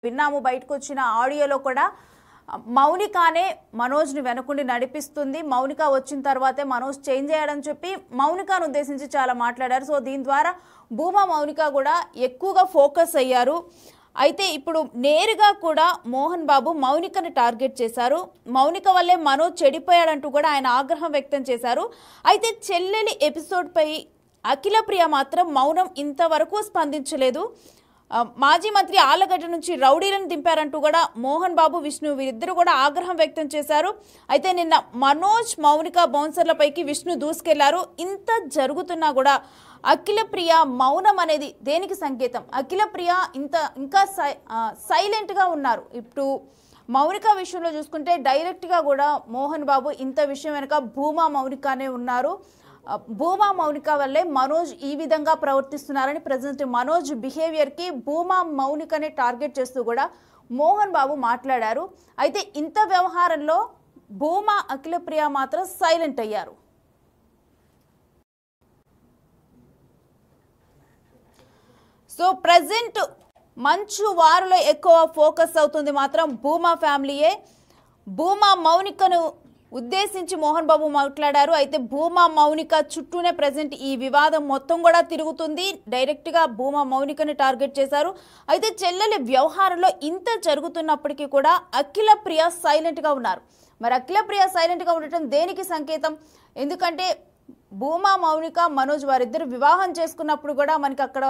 విన్నాము. బయటకు వచ్చిన ఆడియోలో కూడా మౌనికానే మనోజ్ని వెనకుండి నడిపిస్తుంది, మౌనిక వచ్చిన తర్వాతే మనోజ్ చేంజ్ అయ్యాడని చెప్పి మౌనికాను ఉద్దేశించి చాలా మాట్లాడారు. సో దీని ద్వారా భూమా మౌనిక కూడా ఎక్కువగా ఫోకస్ అయ్యారు. అయితే ఇప్పుడు నేరుగా కూడా మోహన్ బాబు మౌనికని టార్గెట్ చేశారు. మౌనిక వల్లే మనోజ్ చెడిపోయాడంటూ కూడా ఆయన ఆగ్రహం వ్యక్తం చేశారు. అయితే చెల్లెలి ఎపిసోడ్పై అఖిల ప్రియ మాత్రం మౌనం ఇంతవరకు స్పందించలేదు. మాజీ మంత్రి ఆళ్లగడ్డ నుంచి రౌడీలను దింపారంటూ కూడా మోహన్ బాబు, విష్ణు వీరిద్దరూ కూడా ఆగ్రహం వ్యక్తం చేశారు. అయితే నిన్న మనోజ్, మౌనిక బౌన్సర్లపైకి విష్ణు దూసుకెళ్లారు. ఇంత జరుగుతున్నా కూడా అఖిల ప్రియ మౌనం అనేది దేనికి సంకేతం? అఖిల ప్రియ ఇంకా సైలెంట్గా ఉన్నారు. ఇప్పుడు మౌనిక విషయంలో చూసుకుంటే డైరెక్ట్గా కూడా మోహన్ బాబు ఇంత విషయం వెనుక భూమా మౌనికనే ఉన్నారు. భూమా మౌనిక వల్లే మనోజ్ ఈ విధంగా ప్రవర్తిస్తున్నారని, ప్రజెంట్ మనోజ్ బిహేవియర్కి భూమా మౌనికనే టార్గెట్ చేస్తూ కూడా మోహన్ బాబు మాట్లాడారు. అయితే ఇంత వ్యవహారంలో భూమా, అఖిల ప్రియ మాత్రం సైలెంట్ అయ్యారు. సో ప్రజెంట్ మంచు వారిలో ఎక్కువ ఫోకస్ అవుతుంది మాత్రం భూమా ఫ్యామిలీయే. భూమా మౌనికను ఉద్దేశించి మోహన్ బాబు మాట్లాడారు. అయితే భూమా మౌనిక చుట్టూనే ప్రజెంట్ ఈ వివాదం మొత్తం కూడా తిరుగుతుంది. డైరెక్ట్గా భూమా మౌనికని టార్గెట్ చేశారు. అయితే చెల్లెలి వ్యవహారంలో ఇంత జరుగుతున్నప్పటికీ కూడా అఖిల ప్రియ సైలెంట్గా ఉన్నారు. మరి అఖిల ప్రియ సైలెంట్గా ఉండటం దేనికి సంకేతం? ఎందుకంటే భూమా మౌనిక, మనోజ్ వారిద్దరు వివాహం చేసుకున్నప్పుడు కూడా మనకి అక్కడ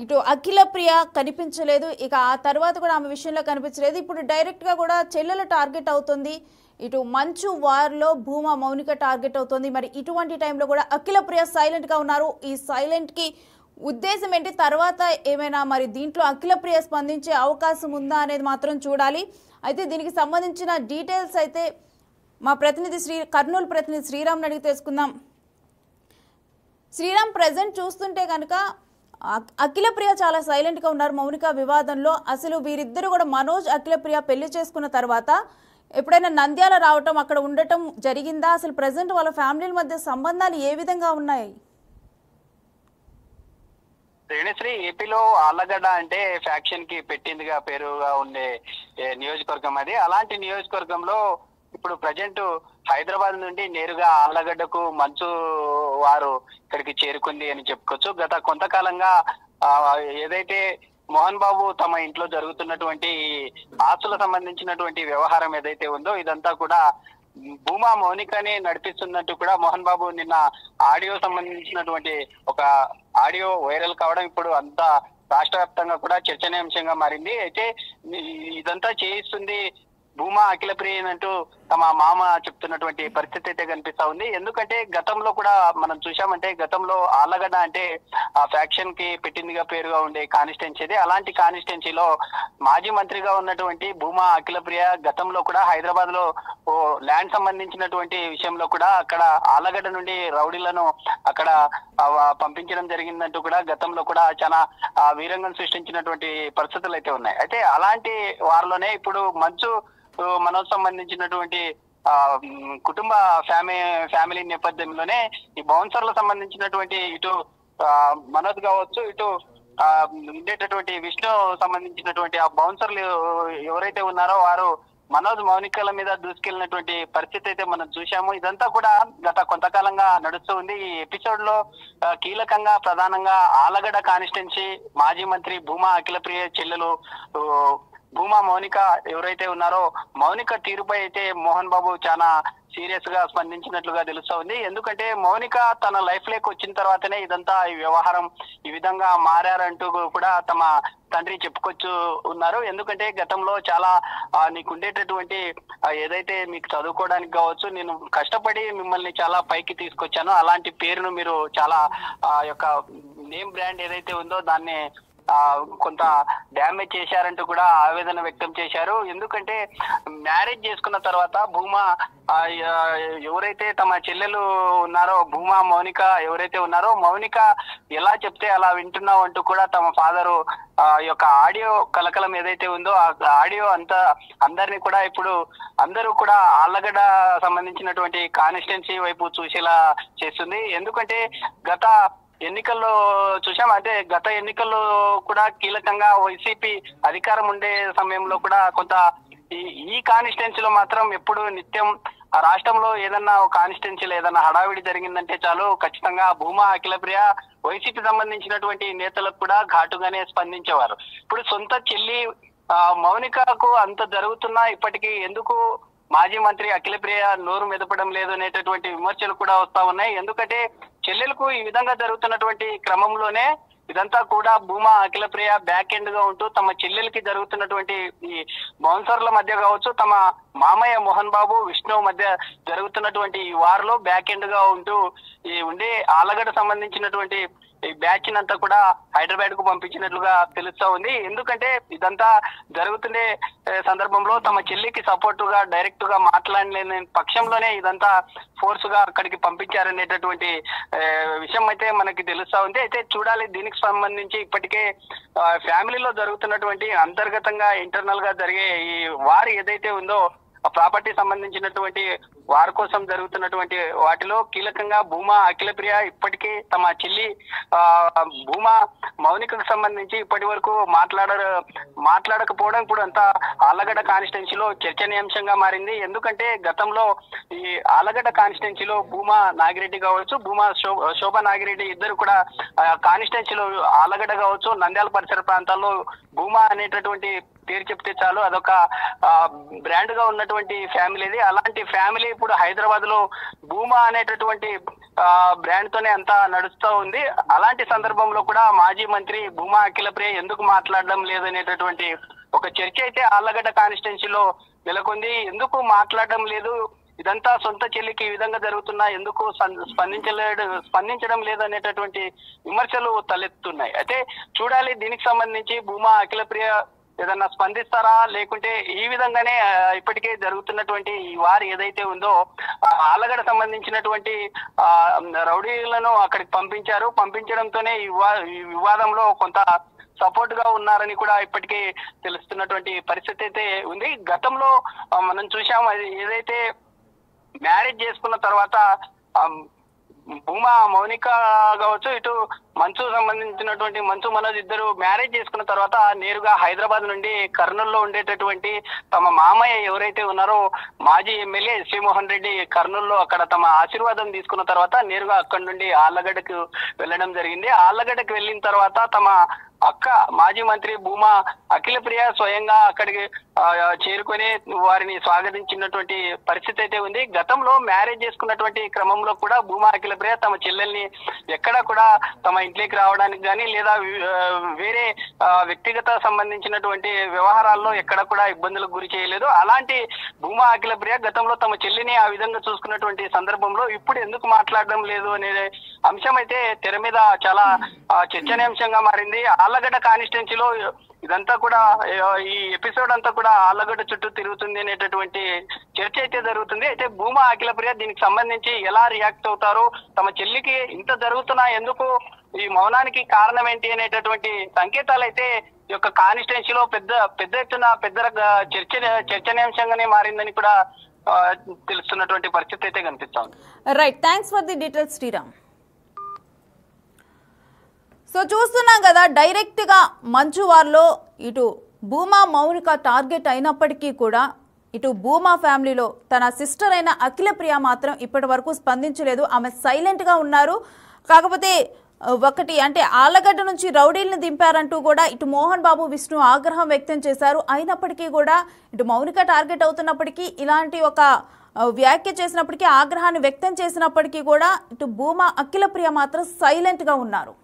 ఇటు అఖిల ప్రియ కనిపించలేదు. ఇక ఆ తర్వాత కూడా ఆమె విషయంలో కనిపించలేదు. ఇప్పుడు డైరెక్ట్గా కూడా చెల్లెలు టార్గెట్ అవుతుంది. ఇటు మంచు వార్లో భూమా మౌనిక టార్గెట్ అవుతుంది. మరి ఇటువంటి టైంలో కూడా అఖిల ప్రియ సైలెంట్గా ఉన్నారు. ఈ సైలెంట్కి ఉద్దేశం ఏంటి? తర్వాత ఏమైనా మరి దీంట్లో అఖిల ప్రియ స్పందించే అవకాశం ఉందా అనేది మాత్రం చూడాలి. అయితే దీనికి సంబంధించిన డీటెయిల్స్ అయితే మా ప్రతినిధి కర్నూలు ప్రతినిధి శ్రీరామ్ని అడిగి తెలుసుకుందాం. శ్రీరామ్, ప్రజెంట్ చూస్తుంటే కనుక అఖిల ప్రియ చాలా సైలెంట్గా ఉన్నారు మౌనిక వివాదంలో. అసలు వీరిద్దరు కూడా మనోజ్, అఖిల ప్రియ పెళ్లి చేసుకున్న తర్వాత ఎప్పుడైనా నంద్యాల రావటం, అక్కడ ఉండటం జరిగిందా? అసలు ప్రజెంట్ వాళ్ళ ఫ్యామిలీల మధ్య సంబంధాలు ఏ విధంగా ఉన్నాయి? రేణుశ్రీ, ఏపీలో ఆళ్లగడ్డ అంటే ఫ్యాక్షన్ కి పెట్టిందిగా పేరుగా ఉండే నియోజకవర్గం అది. అలాంటి నియోజకవర్గంలో ఇప్పుడు ప్రజెంట్ హైదరాబాద్ నుండి నేరుగా ఆళ్లగడ్డకు మంచు వారు ఇక్కడికి చేరుకుంది అని చెప్పుకోవచ్చు. గత కొంతకాలంగా ఏదైతే మోహన్ బాబు తమ ఇంట్లో జరుగుతున్నటువంటి ఆస్తుల సంబంధించినటువంటి వ్యవహారం ఏదైతే ఉందో ఇదంతా కూడా భూమా మౌనికనే నడిపిస్తున్నట్టు కూడా మోహన్ బాబు నిన్న ఆడియో సంబంధించినటువంటి ఒక ఆడియో వైరల్ కావడం ఇప్పుడు అంతా రాష్ట్ర వ్యాప్తంగా కూడా చర్చనీయాంశంగా మారింది. అయితే ఇదంతా చేయిస్తుంది భూమా అఖిల ప్రియ అంటూ తమ మామ చెప్తున్నటువంటి పరిస్థితి అయితే కనిపిస్తా ఉంది. ఎందుకంటే గతంలో కూడా మనం చూసామంటే గతంలో ఆళ్లగడ్డ అంటే ఆ ఫ్యాక్షన్ కి పెట్టిందిగా పేరుగా ఉండే కాన్స్టిట్యున్సీ. అలాంటి కాన్స్టిట్యున్సీలో మాజీ మంత్రిగా ఉన్నటువంటి భూమా అఖిల ప్రియ గతంలో కూడా హైదరాబాద్ లో ల్యాండ్ సంబంధించినటువంటి విషయంలో కూడా అక్కడ ఆళ్లగడ్డ నుండి రౌడీలను అక్కడ పంపించడం జరిగిందంటూ కూడా గతంలో కూడా చాలా వీరంగం సృష్టించినటువంటి పరిస్థితులు అయితే ఉన్నాయి. అయితే అలాంటి వారిలోనే ఇప్పుడు మంచు మనోజ్ సంబంధించినటువంటి కుటుంబ ఫ్యామిలీ నేపథ్యంలోనే ఈ బౌన్సర్లకు సంబంధించినటువంటి ఇటు మనోజ్ కావచ్చు, ఇటు ఉండేటటువంటి విష్ణు సంబంధించినటువంటి ఆ బౌన్సర్లు ఎవరైతే ఉన్నారో వారు మనోజ్ మౌనికల మీద దూసుకెళ్లినటువంటి పరిస్థితి అయితే మనం చూసాము. ఇదంతా కూడా గత కొంతకాలంగా నడుస్తూ ఉంది. ఈ ఎపిసోడ్ లో కీలకంగా ప్రధానంగా ఆళ్లగడ్డ కాన్స్టిట్యున్సీ మాజీ మంత్రి భూమా అఖిల ప్రియ చెల్లెలు భూమా మౌనిక ఎవరైతే ఉన్నారో మౌనిక తీరుపై అయితే మోహన్ బాబు చాలా సీరియస్ గా స్పందించినట్లుగా తెలుస్తా ఉంది. ఎందుకంటే మౌనిక తన లైఫ్ లోకి వచ్చిన తర్వాతనే ఇదంతా ఈ వ్యవహారం ఈ విధంగా మారారంటూ కూడా తమ తండ్రి చెప్పుకొచ్చు ఉన్నారు. ఎందుకంటే గతంలో చాలా నీకుండేటటువంటి ఏదైతే మీకు చదువుకోవడానికి కావచ్చు, నేను కష్టపడి మిమ్మల్ని చాలా పైకి తీసుకొచ్చాను, అలాంటి పేరును మీరు చాలా యొక్క నేమ్ బ్రాండ్ ఏదైతే ఉందో దాన్ని కొంత డ్యామేజ్ చేశారంటూ కూడా ఆవేదన వ్యక్తం చేశారు. ఎందుకంటే మ్యారేజ్ చేసుకున్న తర్వాత భూమా ఎవరైతే తమ చెల్లెలు ఉన్నారో భూమా మౌనిక ఎవరైతే ఉన్నారో మౌనిక ఎలా చెప్తే అలా వింటున్నావు అంటూ కూడా తమ ఫాదరు యొక్క ఆడియో కలకలం ఏదైతే ఉందో ఆ ఆడియో అంతా అందరినీ కూడా ఇప్పుడు అందరూ కూడా ఆళ్లగడ్డ సంబంధించినటువంటి కాన్స్టిట్యున్సీ వైపు చూసేలా చేస్తుంది. ఎందుకంటే గత ఎన్నికల్లో చూసాం. అంటే గత ఎన్నికల్లో కూడా కీలకంగా వైసీపీ అధికారం ఉండే సమయంలో కూడా కొంత ఈ కాన్స్టిట్యున్సీలో మాత్రం ఎప్పుడు నిత్యం ఆ రాష్ట్రంలో ఏదన్నా ఒక కాన్స్టిట్యున్సీలో ఏదన్నా హడావిడి జరిగిందంటే చాలు ఖచ్చితంగా భూమా అఖిలప్రియ వైసీపీ సంబంధించినటువంటి నేతలకు కూడా ఘాటుగానే స్పందించేవారు. ఇప్పుడు సొంత చెల్లి మౌనికకు అంత జరుగుతున్నా ఇప్పటికీ ఎందుకు మాజీ మంత్రి అఖిలప్రియ నోరు మెదపడం లేదు అనేటటువంటి విమర్శలు కూడా వస్తా ఉన్నాయి. ఎందుకంటే చెల్లెలకు ఈ విధంగా జరుగుతున్నటువంటి క్రమంలోనే ఇదంతా కూడా భూమా అఖిలప్రియ బ్యాక్ ఎండ్ గా ఉంటూ తమ చెల్లెలకి జరుగుతున్నటువంటి ఈ బౌన్సర్ల మధ్య కావచ్చు, తమ మామయ్య మోహన్ బాబు విష్ణు మధ్య జరుగుతున్నటువంటి ఈ వార్లో బ్యాక్ ఎండ్ గా ఉంటూ ఈ ఉండే ఆలగడ్డ సంబంధించినటువంటి ఈ బ్యాచ్ అంతా కూడా హైదరాబాద్ కు పంపించినట్లుగా తెలుస్తా ఉంది. ఎందుకంటే ఇదంతా జరుగుతుండే సందర్భంలో తమ చెల్లికి సపోర్ట్ గా డైరెక్ట్ గా మాట్లాడలేని పక్షంలోనే ఇదంతా ఫోర్స్ గా అక్కడికి పంపించారనేటటువంటి విషయం అయితే మనకి తెలుస్తా ఉంది. అయితే చూడాలి, దీనికి సంబంధించి ఇప్పటికే ఫ్యామిలీలో జరుగుతున్నటువంటి అంతర్గతంగా ఇంటర్నల్ గా జరిగే ఈ వార్ ఏదైతే ఉందో ఆ ప్రాపర్టీ సంబంధించినటువంటి వారి కోసం జరుగుతున్నటువంటి వాటిలో కీలకంగా భూమా అఖిలప్రియ ఇప్పటికీ తమ చెల్లి భూమా మౌనికకు సంబంధించి ఇప్పటి వరకు మాట్లాడకపోవడం ఇప్పుడు అంతా ఆలగడ్డ కాన్స్టిట్యున్సీలో చర్చనీయాంశంగా మారింది. ఎందుకంటే గతంలో ఈ ఆలగడ్డ కాన్స్టిట్యున్సీలో భూమా నాగిరెడ్డి కావచ్చు, భూమా శోభా నాగిరెడ్డి ఇద్దరు కూడా కాన్స్టిట్యున్సీలో ఆలగడ్డ కావచ్చు, నంద్యాల పరిసర ప్రాంతాల్లో భూమా అనేటటువంటి పేరు చెప్తే చాలు అదొక బ్రాండ్ గా ఉన్నటువంటి ఫ్యామిలీది. అలాంటి ఫ్యామిలీ ఇప్పుడు హైదరాబాద్ లో భూమా అనేటటువంటి బ్రాండ్ తోనే అంతా నడుస్తూ ఉంది. అలాంటి సందర్భంలో కూడా మాజీ మంత్రి భూమా అఖిలప్రియ ఎందుకు మాట్లాడడం లేదనేటటువంటి ఒక చర్చ అయితే ఆళ్లగడ్డ కాన్స్టిట్యున్సీలో నెలకొంది. ఎందుకు మాట్లాడడం లేదు, ఇదంతా సొంత చెల్లికి ఈ విధంగా జరుగుతున్నా ఎందుకు స్పందించడం లేదు అనేటటువంటి విమర్శలు తలెత్తుతున్నాయి. అయితే చూడాలి, దీనికి సంబంధించి భూమా అఖిలప్రియ ఏదన్నా స్పందిస్తారా, లేకుంటే ఈ విధంగానే ఇప్పటికే జరుగుతున్నటువంటి ఈ వారు ఏదైతే ఉందో ఆలగడ సంబంధించినటువంటి రౌడీలను అక్కడికి పంపించడంతోనే ఈ వివాదంలో కొంత సపోర్ట్ గా ఉన్నారని కూడా ఇప్పటికే తెలుస్తున్నటువంటి పరిస్థితి అయితే ఉంది. గతంలో మనం చూసాం, ఏదైతే మ్యారేజ్ చేసుకున్న తర్వాత భూమా మౌనిక కావచ్చు, ఇటు మంచు సంబంధించినటువంటి మంచు మనోజ్ ఇద్దరు మ్యారేజ్ చేసుకున్న తర్వాత నేరుగా హైదరాబాద్ నుండి కర్నూలులో ఉండేటటువంటి తమ మామయ్య ఎవరైతే ఉన్నారో మాజీ ఎమ్మెల్యే శ్రీమోహన్ రెడ్డి కర్నూలులో అక్కడ తమ ఆశీర్వాదం తీసుకున్న తర్వాత నేరుగా అక్కడి నుండి ఆళ్లగడ్డకు వెళ్ళడం జరిగింది. ఆళ్లగడ్డకు వెళ్ళిన తర్వాత తమ అక్క మాజీ మంత్రి భూమా అఖిలప్రియ స్వయంగా అక్కడికి చేరుకొని వారిని స్వాగతించినటువంటి పరిస్థితి అయితే ఉంది. గతంలో మ్యారేజ్ చేసుకున్నటువంటి క్రమంలో కూడా భూమా అఖిలప్రియ తమ చెల్లెల్ని ఎక్కడా కూడా తమ ఇంట్లోకి రావడానికి కానీ లేదా వేరే వ్యక్తిగత సంబంధించినటువంటి వ్యవహారాల్లో ఎక్కడ కూడా ఇబ్బందులకు గురి చేయలేదు. అలాంటి భూమా అఖిలప్రియ గతంలో తమ చెల్లిని ఆ విధంగా చూసుకున్నటువంటి సందర్భంలో ఇప్పుడు ఎందుకు మాట్లాడడం లేదు అనే అంశం అయితే తెర మీద చాలా చర్చనీయాంశంగా మారింది. ఆళ్లగడ్డ కాన్స్టిట్యున్సీలో ఇదంతా కూడా ఈ ఎపిసోడ్ అంతా కూడా ఆళ్లగడ్డ చుట్టూ తిరుగుతుంది అనేటటువంటి చర్చ అయితే జరుగుతుంది. అయితే భూమా అఖిలప్రియ దీనికి సంబంధించి ఎలా రియాక్ట్ అవుతారు, తమ చెల్లికి ఇంత జరుగుతున్నా ఎందుకు ఈ మౌనానికి కారణం ఏంటి అనేటటువంటి సంకేతాలు అయితే ఈ యొక్క కాన్స్టిట్యున్సీలో పెద్ద ఎత్తున చర్చనీయాంశంగానే మారిందని కూడా తెలుస్తున్నటువంటి పరిస్థితి అయితే కనిపిస్తుంది. Right, thanks for the details Sriram. So చూస్తున్నాం కదా, డైరెక్ట్గా మంచు వార్లో ఇటు భూమా మౌనిక టార్గెట్ అయినప్పటికీ కూడా ఇటు భూమా ఫ్యామిలీలో తన సిస్టర్ అయిన అఖిలప్రియ మాత్రం ఇప్పటి వరకు స్పందించలేదు. ఆమె సైలెంట్గా ఉన్నారు. కాకపోతే ఒకటి అంటే ఆళ్లగడ్డ నుంచి రౌడీలను దింపారంటూ కూడా ఇటు మోహన్ బాబు విష్ణు ఆగ్రహం వ్యక్తం చేశారు. అయినప్పటికీ కూడా ఇటు మౌనిక టార్గెట్ అవుతున్నప్పటికీ ఇలాంటి ఒక వ్యాఖ్య చేసినప్పటికీ ఆగ్రహాన్ని వ్యక్తం చేసినప్పటికీ కూడా ఇటు భూమా అఖిలప్రియ మాత్రం సైలెంట్గా ఉన్నారు.